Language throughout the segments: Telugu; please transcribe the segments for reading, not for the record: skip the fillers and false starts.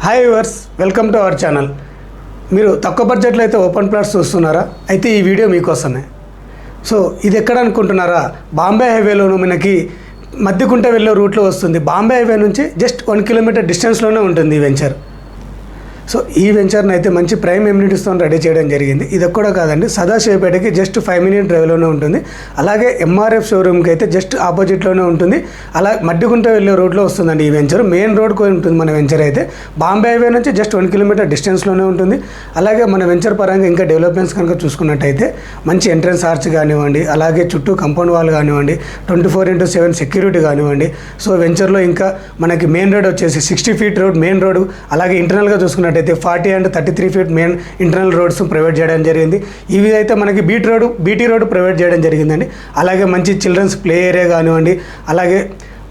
Hi viewers, welcome to our channel. మీరు తక్కువ బడ్జెట్లో అయితే ఓపెన్ ప్లాట్స్ చూస్తున్నారా? అయితే ఈ వీడియో మీకోసమే. సో ఇది ఎక్కడ అనుకుంటున్నారా? బాంబే హైవేలోను మనకి మధ్యకుంట వెళ్ళే రూట్లో వస్తుంది. బాంబే హైవే నుంచి జస్ట్ 1 కిలోమీటర్ డిస్టెన్స్లోనే ఉంటుంది ఈ వెంచర్. సో ఈ వెంచర్ని అయితే మంచి ప్రైమ్ ఎమ్యూనిటీస్తో రెడీ చేయడం జరిగింది. ఇది కూడా కాదండి, సదాశివపేటకి జస్ట్ 5 మినిట్ డ్రైవ్లోనే ఉంటుంది. అలాగే ఎంఆర్ఎఫ్ షోరూమ్కి అయితే జస్ట్ ఆపోజిట్లోనే ఉంటుంది. అలా మడ్డిగుంట వెళ్ళే రోడ్లో వస్తుందండి ఈ వెంచర్. మెయిన్ రోడ్కి ఉంటుంది మన వెంచర్ అయితే. బాంబే హైవే నుంచి జస్ట్ 1 కిలోమీటర్ డిస్టెన్స్లోనే ఉంటుంది. అలాగే మన వెంచర్ పరంగా ఇంకా డెవలప్మెంట్స్ కనుక చూసుకున్నట్టయితే మంచి ఎంట్రన్స్ ఆర్చ్ కానివ్వండి, అలాగే చుట్టూ కంపౌండ్ వాల్ కానివ్వండి, 24/7 సెక్యూరిటీ కానివ్వండి. సో వెంచర్లో ఇంకా మనకి మెయిన్ రోడ్ వచ్చేసి 60 ఫీట్ రోడ్ మెయిన్ రోడ్. అలాగే ఇంటర్నల్గా చూసుకున్నట్టయితే 40 and 33 feet main internal roads provide చేయడం జరిగింది. ఇవి అయితే మనకి బీటీ రోడ్ ప్రొవైడ్ చేయడం జరిగిందండి. అలాగే మంచి చిల్డ్రన్స్ ప్లే ఏరియా కానివ్వండి, అలాగే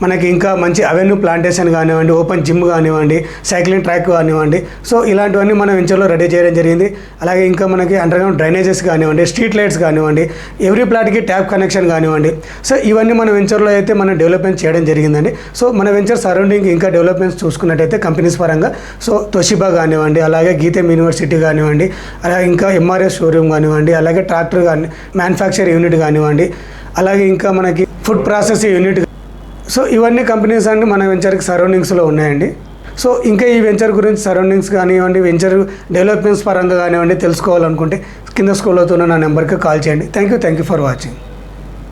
మనకి ఇంకా మంచి అవెన్యూ ప్లాంటేషన్ కానివ్వండి, ఓపెన్ జిమ్ కానివ్వండి, సైక్లింగ్ ట్రాక్ కానివ్వండి. సో ఇలాంటివన్నీ మన వెంచర్లో రెడీ చేయడం జరిగింది. అలాగే ఇంకా మనకి అండర్గ్రౌండ్ డ్రైనేజెస్ కానివ్వండి, స్ట్రీట్ లైట్స్ కానివ్వండి, ఎవ్రీ ప్లాట్కి ట్యాప్ కనెక్షన్ కానివ్వండి. సో ఇవన్నీ మన వెంచర్లో అయితే మనం డెవలప్మెంట్ చేయడం జరిగిందండి. సో మన వెంచర్ సరౌండింగ్ ఇంకా డెవలప్మెంట్స్ చూసుకున్నట్టయితే కంపెనీస్ పరంగా సో తోషిబా కానివ్వండి, అలాగే గీతం యూనివర్సిటీ కానివ్వండి, అలాగే ఇంకా ఎంఆర్ఎస్ షోరూమ్ కానివ్వండి, అలాగే ట్రాక్టర్ కానీ మ్యానుఫ్యాక్చర్ యూనిట్ కానివ్వండి, అలాగే ఇంకా మనకి ఫుడ్ ప్రాసెస్ యూనిట్. సో ఇవన్నీ కంపెనీస్ అండి మన వెంచర్కి సరౌండింగ్స్లో ఉన్నాయండి. సో ఇంకా ఈ వెంచర్ గురించి సరౌండింగ్స్ కానివ్వండి, వెంచర్ డెవలప్మెంట్స్ పరంగా కానివ్వండి తెలుసుకోవాలనుకుంటే కింద స్క్రోల్ అవుతున్న నా నెంబర్కి కాల్ చేయండి. Thank you for watching.